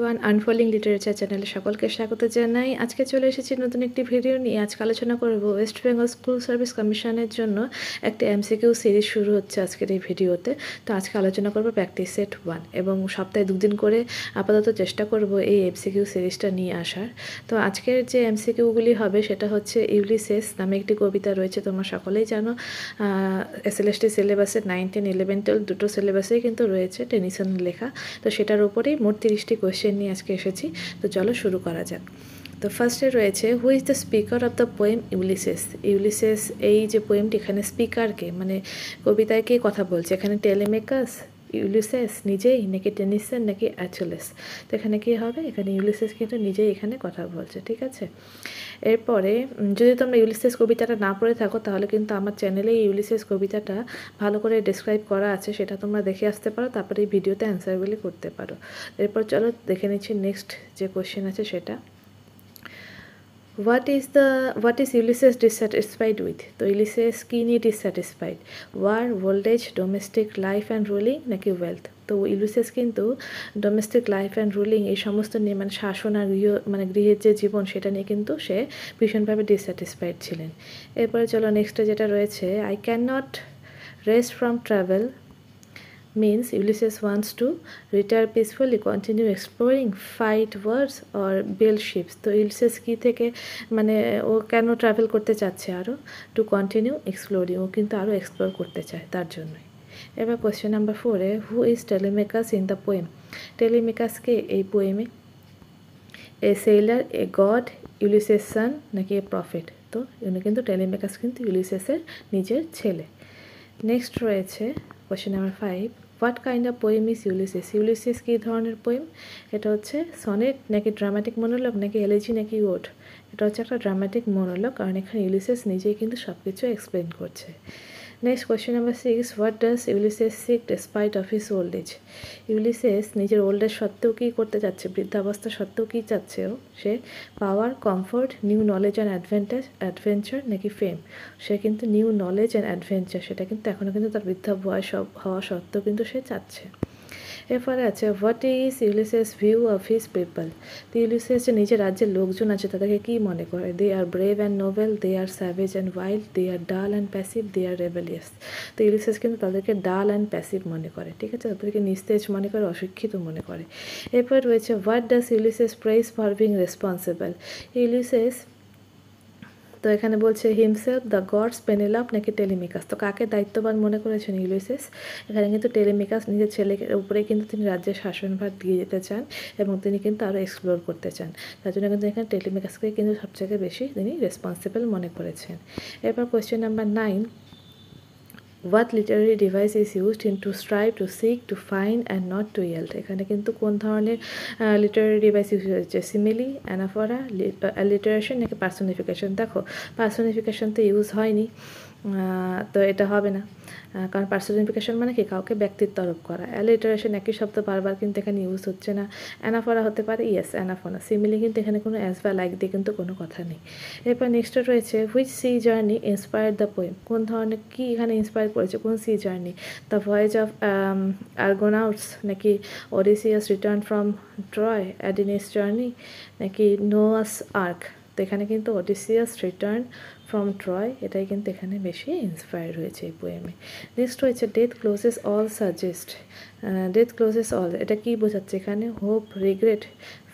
Everyone, unfolding literature চ্যানেলে সকলকে স্বাগত জানাই। আজকে চলে এসেছি নতুন একটি ভিডিও নিয়ে। আজকে আলোচনা করব ওয়েস্ট বেঙ্গল স্কুল সার্ভিস কমিশনের জন্য একটা এমসিকিউ সিরিজ শুরু হচ্ছে আজকের এই ভিডিওতে। তো আজকে আলোচনা করব প্র্যাকটিস সেট 1 এবং সপ্তাহে দুদিন করে আপাতত চেষ্টা করব এই এমসিকিউ সিরিজটা নিয়ে আসার। তো আজকের যে এমসিকিউগুলি হবে সেটা হচ্ছে ইউলিসেস নামে একটি কবিতা রয়েছে, তোমরা সকলেই জানো। এসএলএসটি সিলেবাসে 9, 10, 11, 12 দুটো সিলেবাসেই কিন্তু রয়েছে টেনিসন লেখা। তো সেটার উপরেই মোট 30টি কোয়েশ্চেন নিয়ে আজকে এসেছি। তো চলো শুরু করা যাক। তো ফার্স্টে রয়েছে, who is the speaker of the poem Ulysses. Ulysses এই যে পোয়েমটি, এখানে স্পিকারকে মানে কবিতায় কে কথা বলছে, এখানে টেলেমেকাস, ইউলিসেস নিজেই, নাকি টেনিসন, নাকি অ্যাচেলেস। তো এখানে কী হবে, এখানে ইউলিসেস কিন্তু নিজেই এখানে কথা বলছে, ঠিক আছে। এরপরে যদি তোমরা ইউলিসেস কবিতাটা না পড়ে থাকো তাহলে কিন্তু আমার চ্যানেলে ইউলিসেস কবিতাটা ভালো করে ডেসক্রাইব করা আছে, সেটা তোমরা দেখে আসতে পারো, তারপরে এই ভিডিওতে অ্যান্সারগুলি করতে পারো। এরপর চলো দেখে নিচ্ছি নেক্সট যে কোশ্চেন আছে সেটা। What is Ulysses dissatisfied with? তো ইউলিসেস কী নিয়ে dissatisfied? War, old age, domestic life and ruling, নাকি ওয়েলথ? তো ইউলিসেস কিন্তু ডোমেস্টিক লাইফ অ্যান্ড রুলিং এই সমস্ত নিয়ে, মানে শাসন আর গৃহের যে জীবন সেটা নিয়ে কিন্তু সে ভীষণভাবে ডিসস্যাটিসফাইড ছিলেন। এরপরে চলো নেক্সটে যেটা রয়েছে, I can not rest from travel means Ulysses wants to retire peacefully, continue exploring, fight wars or build ships. তো ইউলিসেস কি থেকে মানে ও কেন ট্রাভেল করতে চাচ্ছে আরও? টু কন্টিনিউ এক্সপ্লোরিং, ও কিন্তু আরও এক্সপ্লোর করতে চায় তার জন্যই। এবার কোয়েশ্চেন নাম্বার 4-এ, who is Telemachus in the poem. টেলিমেকাসকে এই পোয়েমে? A sailor, a god, Ulysses son, নাকি এ প্রফেট? তো উনি কিন্তু টেলিমেকাস কিন্তু ইউলিসেসের নিজের ছেলে। নেক্সট রয়েছে question number 5, what kind of poem is Ulysses. Ulysses কী ধরনের পোয়েম? এটা হচ্ছে সনেট, নাকি ড্রামাটিক মনোলগ, নাকি এলিজি, নাকি ওড? এটা হচ্ছে একটা ড্রামাটিক মনোলগ, কারণ এখানে ইউলিসেস নিজেই কিন্তু সব কিছু এক্সপ্লেন করছে। Next question number 6, what does Ulysses seek despite of his old age. Ulysses নিজের ওল্ড এজ সত্ত্বেও কী করতে চাচ্ছে, বৃদ্ধাবস্থা সত্ত্বেও কী চাচ্ছে ও? সে power, comfort, new knowledge and adventure, নাকি ফেম? সে কিন্তু নিউ নলেজ অ্যান্ড অ্যাডভেঞ্চার সেটা কিন্তু এখনও কিন্তু তার বৃদ্ধা বয়স হওয়া সত্ত্বেও কিন্তু সে চাচ্ছে। এরপরে আছে, what is Ulysses view of his people. তো ইউলিসেস যে নিজের রাজ্যের লোকজন আছে তাদেরকে কী মনে করে? They are brave and noble, they are savage and wild, they are dull and passive, they are rebellious. তো ইউলিসেস কিন্তু তাদেরকে ডাল অ্যান্ড প্যাসিভ মনে করে, ঠিক আছে, তাদেরকে নিস্তেজ মনে করে, অশিক্ষিত মনে করে। এরপর রয়েছে, what does Ulysses praise for being responsible. Ulysses তো এখানে বলছে হিমসেলফ, দ্য গডস, পেনেলপ, নাকি টেলিমিকাস। তো কাকে দায়িত্ববান মনে করেছেন ইউলিসেস? এখানে কিন্তু টেলিমিকাস নিজের ছেলের উপরে কিন্তু তিনি রাজ্যের শাসনভার দিয়ে যেতে চান এবং তিনি কিন্তু আরও এক্সপ্লোর করতে চান। তার জন্য কিন্তু এখানে টেলিমিকাসকে কিন্তু সবথেকে বেশি তিনি রেসপন্সিবল মনে করেছেন। এরপর question number 9, what literary device is used in to strive, to seek, to find and not to yield. এখানে কিন্তু কোন ধরনের লিটারারি ডিভাইস ইউজ হয়েছে? সিমিলি, অ্যানাফোরা, অ্যালিটারেশন, নাকি পার্সোনিফিকেশন? দেখো পার্সোনিফিকেশন তো ইউজ হয়নি, তো এটা হবে না, কারণ পার্সোনিফিকেশন মানে কি, কাউকে ব্যক্তিত্ব আরোপ করা। অ্যালিটারেশন একই শব্দ বারবার কিন্তু এখানে ইউজ হচ্ছে না। অ্যানাফোরা হতে পারে, ইয়েস অ্যানাফোরা। সিমিলি কিন্তু এখানে কোনো অ্যাজ বা লাইক দিয়ে কিন্তু কোনো কথা নেই। এরপর নেক্সটে রয়েছে, which sea journey inspired the poem. কোন ধরনের কি এখানে ইন্সপায়ার করেছে, কোন sea journey? The voyage of Argonauts, নাকি Odysseus return from Troy, Aeneas journey, নাকি নোয়াস আর্ক? তো এখানে কিন্তু ওডিসিয়াস রিটার্ন ফ্রম ট্রয় এটাই কিন্তু এখানে বেশি ইন্সপায়ার হয়েছে এই পোয়েমে। নেক্সট রয়েছে, death closes all suggest. Death closes all এটা কি বোঝাচ্ছে এখানে? Hope, regret,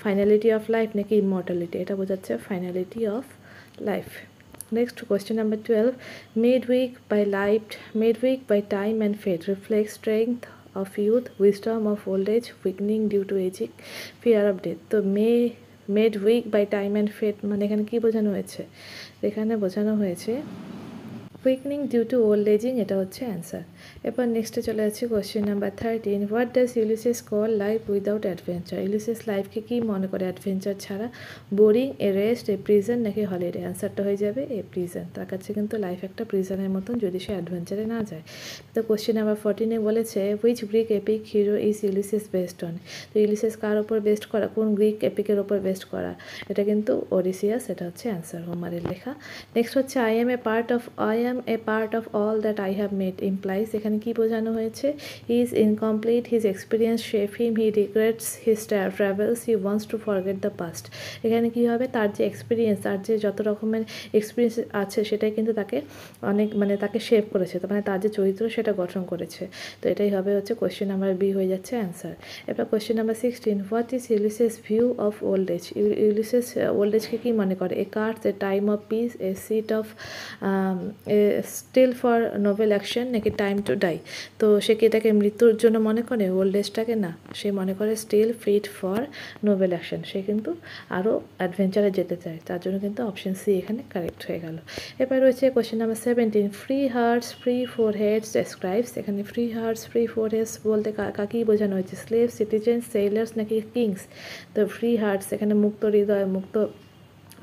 finality of life, নাকি ইমর্টালিটি? এটা বোঝাচ্ছে finality of life. Next question number 12, made weak by time and fate, reflect strength of youth, wisdom of old age, weakening due to aging, fear of death. তো made weak by time and fate মানে এখানে কী বোঝানো হয়েছে? এখানে বোঝানো হয়েছে কুইকনিং due to old aging, এটা হচ্ছে অ্যান্সার। এরপর নেক্সটে চলে যাচ্ছে question number 13, what does Ulysses call life without adventure. Ulysses লাইফকে কী মনে করে অ্যাডভেঞ্চার ছাড়া? Boring, a rest, a prison, নাকি হলিডে? অ্যান্সারটা হয়ে যাবে এ প্রিজন। তার কাছে কিন্তু লাইফ একটা প্রিজনের মতন যদি সে অ্যাডভেঞ্চারে না যায়। তো কোয়েশ্চেন নাম্বার 14-এ বলেছে, which Greek epic hero is Ulysses based on. তো ইউলিসেস কার ওপর বেস্ট করা, কোন গ্রিক এপিকের ওপর বেস্ট করা? এটা কিন্তু ওডিসিয়াস, এটা হচ্ছে অ্যান্সার, হোমারের লেখা। নেক্সট হচ্ছে, I am am A part of all that I have made implies এখানে কী বোঝানো হয়েছে? He is incomplete, his experience shape him, he regrets his travels, he wants to forget the past. এখানে কী হবে? তার যে এক্সপিরিয়েন্স, তার যে যত রকমের এক্সপিরিয়েন্স আছে সেটাই কিন্তু তাকে অনেক মানে তাকে শেপ করেছে, তো মানে তার যে চরিত্র সেটা গঠন করেছে। তো এটাই হবে হচ্ছে কোয়েশ্চেন নাম্বার বি হয়ে যাচ্ছে অ্যান্সার। এবার question number 16, what is Ulysses view of old age? Ulysses old এজকে কী মনে করে? A curse, a time of peace, a seat of steel for noble action, নাকি টাইম টু ডাই? তো সে কি এটাকে মৃত্যুর জন্য মনে করে ওল্ড এজটাকে? না, সে মনে করে still fit for noble action. সে কিন্তু আরও অ্যাডভেঞ্চারে যেতে চায়, তার জন্য কিন্তু অপশন সি এখানে কারেক্ট হয়ে গেল। এবার রয়েছে question number 17, free hearts free foreheads describes. এখানে free hearts free foreheads বলতে কাকেই বোঝানো হয়েছে? স্লেভ, সিটিজেন, সেলার্স, নাকি কিংস? তো ফ্রি হার্টস এখানে মুক্ত হৃদয়, মুক্ত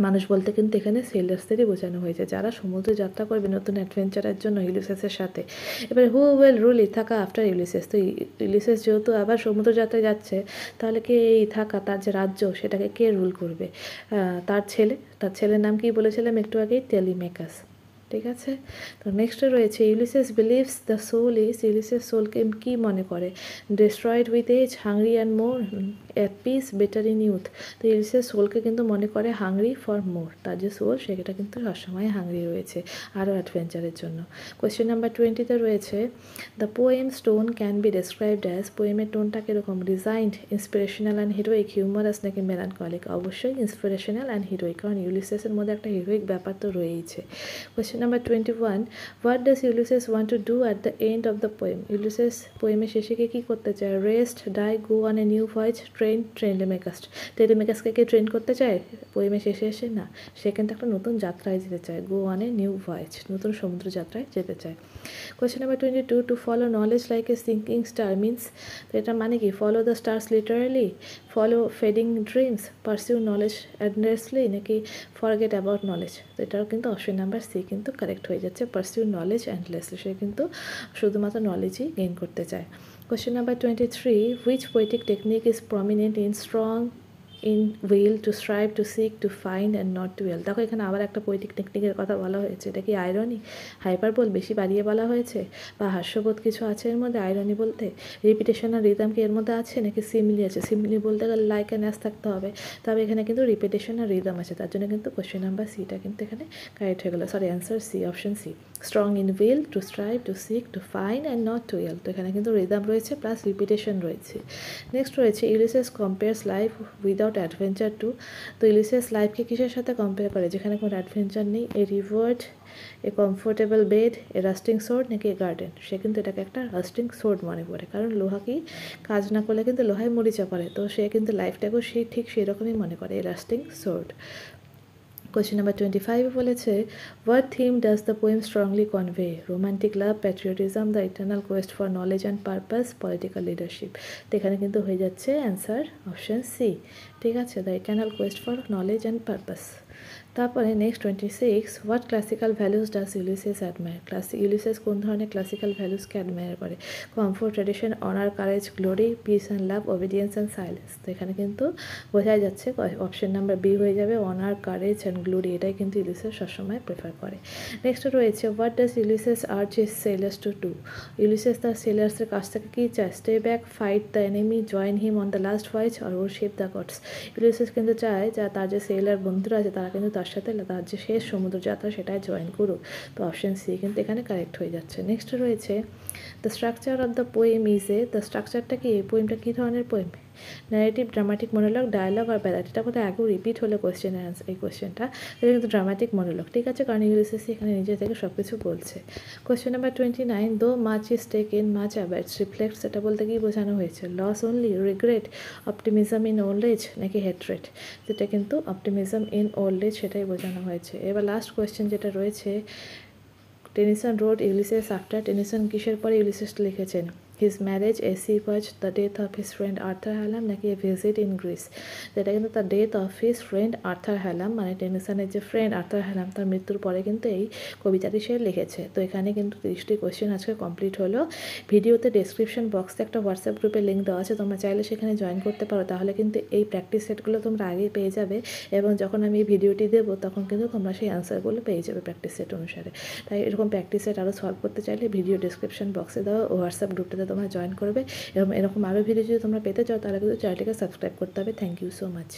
মানুষ বলতে কিন্তু এখানে সেলার্সদেরই বোঝানো হয়েছে, যারা সমুদ্রে যাত্রা করবে নতুন অ্যাডভেঞ্চারের জন্য ইউলিসেসের সাথে। এবার who will rule Ithaca after Ulysses? তো ইউলিসেস যেহেতু আবার সমুদ্র যাত্রায় যাচ্ছে, তাহলে কে এই ইথাকা, তার যে রাজ্য, সেটাকে কে রুল করবে? তার ছেলে। তার ছেলের নাম কি বলেছিলাম একটু আগেই? টেলিমেকাস। ঠিক আছে। তো নেক্সটে রয়েছে Ulysses believes the soul is, Ulysses সোলকে কী মনে করে? Destroyed with age, hungry and more, at peace, better in youth? তো ইউলিসেস সোলকে কিন্তু মনে করে হাংরি ফর মোর, তার যে সোল সেটা কিন্তু সবসময় হাংরি রয়েছে আরও অ্যাডভেঞ্চারের জন্য। কোয়েশ্চেন নাম্বার 20-তে রয়েছে the poem's tone can be described as, পোয়েমের টোনটা কীরকম? Resigned, inspirational and heroic, humorous, নাকি মেলানকলিক? অবশ্যই ইন্সপিরেশনাল অ্যান্ড হিরোইক, কারণ ইউলিসেসের মধ্যে একটা হিরোইক ব্যাপার তো রয়েইছে। Question number 21, what does Ulysses want to do at the end of the poem? Ulysses পোয়েমের শেষে গিয়ে কী করতে চায়? Rest, die, go on a new voyage, train Telemachus? টেলিমেকাসকে কে ট্রেন করতে চায় পোয়েমের শেষে এসে? না, সে কিন্তু একটা নতুন যাত্রায় যেতে চায়, গো অন এ নিউ ভয়েজ, নতুন সমুদ্র যাত্রায় যেতে চায়। Question number 22, to follow knowledge like a sinking star means? তো এটা মানে কি? Follow the stars literally, follow fading dreams, pursue knowledge endlessly, নাকি ফরগেট অ্যাবাউট নলেজ? তো এটাও কিন্তু অপশন নাম্বার সি কিন্তু কারেক্ট হয়ে যাচ্ছে, পারসিউ নলেজ এন্ডলেসলি। সে কিন্তু শুধুমাত্র নলেজই গেইন করতে চায়। Question number 23, which poetic technique is prominent in strong in will to strive to seek to find and not to will? দেখো এখানে আবার একটা পোয়েটিক টেকনিকের কথা বলা হয়েছে, এটা কি আয়রনি, হাইপারবোল, বেশি বাড়িয়ে বলা হয়েছে, বা হাস্যবোধ কিছু আছে এর মধ্যে? আয়রনি বলতে রিপিটেশন আর রিদম কি এর মধ্যে আছে, নাকি সিমিলি আছে? সিমিলি বলতে গেলে লাইক অ্যান্ড অ্যাজ থাকতে হবে, তবে এখানে কিন্তু রিপিটেশন আর রিদম আছে, তার জন্য কিন্তু কোয়েশ্চেন নাম্বার সিটা কিন্তু এখানে কারেক্ট হয়ে গেলো। Sorry, answer C, option C. Strong in will to strive to seek to find and not to will, তো এখানে কিন্তু রিদম রয়েছে প্লাস রিপিটেশন রয়েছে। নেক্সট রয়েছে Ulysses compares life without adventure to? তো ইউলিসেস লাইফকে কিসের সাথে কম্পেয়ার করে যেখানে কোনো অ্যাডভেঞ্চার নেই? A river, a comfortable bed, a rusting sword, নাকি এ গার্ডেন? সে কিন্তু এটাকে একটা রাস্টিং সোর্ড মনে করে, কারণ লোহা কি কাজ না করলে কিন্তু লোহায় মরিচা পড়ে, তো সে কিন্তু লাইফটাকেও সে ঠিক সেরকমই মনে করে, এ রাস্টিং সোর্ড। কোয়েশ্চেন নাম্বার 25 বলেছে what theme does the poem strongly convey? Romantic love, patriotism, the eternal quest for knowledge and purpose, political leadership? তো এখানে কিন্তু হয়ে যাচ্ছে অ্যান্সার অপশন সি। ঠিক আছে, the eternal quest for knowledge and purpose. তারপরে next 26, what classical values does Ulysses admire? Ulysses কোন ধরনের ক্লাসিক্যাল ভ্যালুসকে অ্যাডমায়ার করে? Comfort, tradition, honour, courage, glory, peace and love, obedience and silence? তো এখানে কিন্তু বোঝাই যাচ্ছে অপশন নাম্বার বি হয়ে যাবে, অনার, কারেজ অ্যান্ড গ্লোরি, এটাই কিন্তু ইউলিসেস সবসময় প্রেফার করে। নেক্সট রয়েছে what does Ulysses urge his sailors to do? Ulysses তার সেলার্সের কাছ থেকে কী চায়? Stay back, fight the enemy, join him on the last voyage, আর ওরশিপ দ্য গডস? ইউলিসেস কিন্তু চায় যা তার যে সেলার বন্ধুরা আছে তারা কিন্তু তার সাথে তার যে শেষ সমুদ্র যাত্রা সেটাই জয়েন করুক, তো অপশন সি কিন্তু এখানে কারেক্ট হয়ে যাচ্ছে। নেক্সট রয়েছে the structure of the poem is a, the স্ট্রাকচারটা কি? এই পোয়েমটা কী ধরনের poem? Narrative, dramatic monologue, dialogue আর ব্যালাড? এটা কোথায় আগেও রিপিট হলে কোয়েশ্চেনের আনসার, এই কোয়েশ্চেনটা এটা কিন্তু ড্রামাটিক মনোলগ। ঠিক আছে, কারণ ইউলিসেস এখানে নিজে থেকে সব কিছু বলছে। Question number 29, though much is taken much abides reflects? এটা বলতে কি বোঝানো হয়েছে? Loss only, regret, optimism in old age, নাকি হেট্রেট? যেটা কিন্তু অপটিমিজম ইন ওল্ড এজ সেটাই বোঝানো হয়েছে। এবার লাস্ট কোয়েশ্চেন যেটা রয়েছে, Tennyson wrote Ulysses after? Tennyson কিসের পরে ইউলিসেস লিখেছেন? His marriage, a sea watch, the death of his friend Arthur Hallam, নাকি এ ভিজিট ইন গ্রিস। তো এটা কিন্তু the death of his friend Arthur Hallam, মানে টেনিসনের যে ফ্রেন্ড আর্থার হ্যালাম তার মৃত্যুর পরে কিন্তু এই কবিতাটি সে লিখেছে। তো এখানে কিন্তু 30টি কোয়েশ্চেন আজকে কমপ্লিট হলো। ভিডিওতে ডেসক্রিপশন বক্সে একটা হোয়াটসঅ্যাপ গ্রুপের লিঙ্ক দেওয়া আছে, তোমরা চাইলে সেখানে জয়েন করতে পারো। তাহলে কিন্তু এই প্র্যাকটিস সেটগুলো তোমরা আগেই পেয়ে যাবে, এবং যখন আমি এই ভিডিওটি দেবো তখন কিন্তু তোমরা সেই অ্যান্সারগুলো পেয়ে যাবে প্র্যাকটিস সেট অনুসারে। তাই এরকম প্র্যাকটিস সেট আরও সলভ করতে চাইলে ভিডিও ডেসক্রিপশন বক্সে দেওয়া হোয়াটসঅ্যাপ গ্রুপটাতে তোমরা জয়েন করবে, এবং এরকম আরও ভিডিও যদি তোমরা পেতে চাও তাহলে কিন্তু চ্যানেলটিকে সাবস্ক্রাইব করতে হবে। Thank you so much.